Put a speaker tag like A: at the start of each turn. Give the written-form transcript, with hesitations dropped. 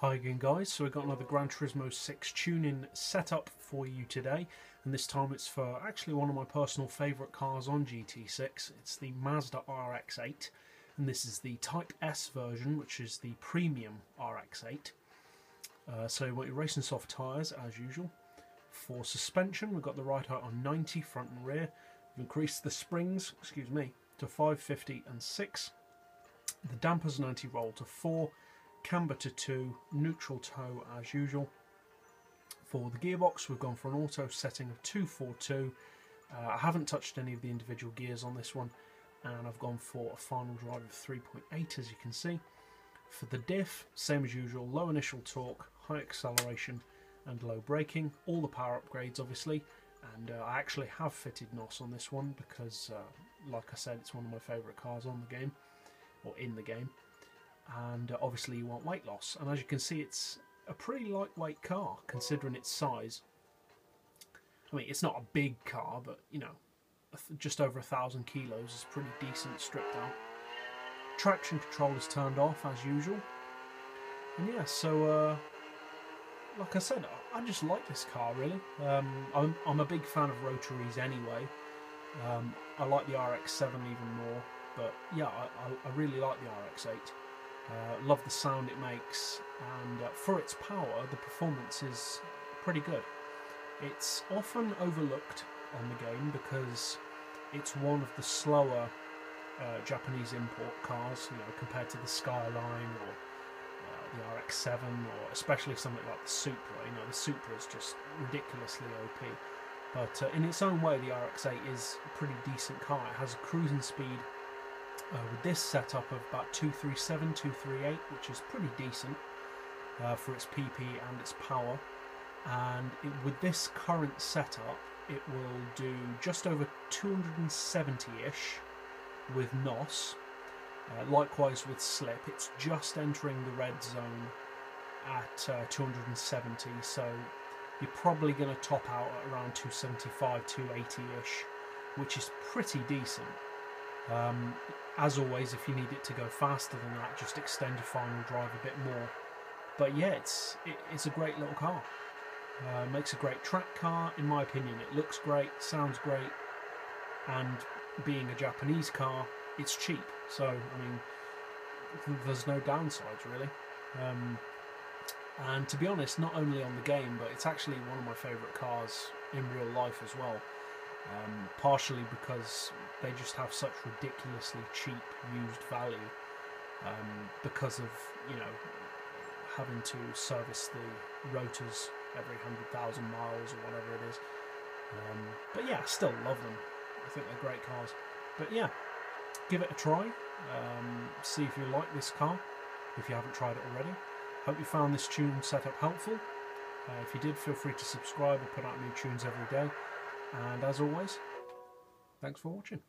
A: Hi again guys, so we've got another GranTurismo 6 tuning setup for you today, and this time it's for actually one of my personal favourite cars on GT6. It's the Mazda RX-8, and this is the Type S version, which is the premium RX-8. So you want your racing soft tyres as usual. For suspension, we've got the ride height on 90 front and rear. We've increased the springs, to 550 and 6. The dampers and anti-roll to 4. Camber to 2, neutral toe as usual. For the gearbox, we've gone for an auto setting of 242. I haven't touched any of the individual gears on this one, and I've gone for a final drive of 3.8, as you can see. For the diff, same as usual, low initial torque, high acceleration and low braking. All the power upgrades obviously, and I actually have fitted NOS on this one because like I said, it's one of my favourite cars on the game, or in the game. And obviously you want weight loss, and as you can see, it's a pretty lightweight car considering its size. I mean, it's not a big car, but you know, just over 1,000 kilos is pretty decent stripped out. Traction control is turned off as usual, and yeah, so like I said, I just like this car really. I'm a big fan of rotaries anyway. I like the RX-7 even more, but yeah, I really like the RX-8. Love the sound it makes, and for its power, the performance is pretty good. It's often overlooked on the game because it's one of the slower Japanese import cars, you know, compared to the Skyline or the RX-7, or especially something like the Supra. You know, the Supra is just ridiculously OP. But in its own way, the RX-8 is a pretty decent car. It has a cruising speed with this setup of about 237, 238, which is pretty decent for its PP and its power. And with this current setup, it will do just over 270-ish with NOS. Likewise with slip, it's just entering the red zone at 270, so you're probably going to top out at around 275, 280-ish, which is pretty decent. As always, if you need it to go faster than that, just extend your final drive a bit more. But yeah, it's a great little car. Makes a great track car, in my opinion. It looks great, sounds great, and being a Japanese car, it's cheap. So, I mean, there's no downsides really. And to be honest, not only on the game, but it's actually one of my favourite cars in real life as well. Partially because they just have such ridiculously cheap used value because of, you know, having to service the rotors every 100,000 miles or whatever it is. But yeah, I still love them. I think they're great cars. But yeah, give it a try. See if you like this car, if you haven't tried it already. Hope you found this tune setup helpful. If you did, feel free to subscribe. I put out new tunes every day. And as always, thanks for watching.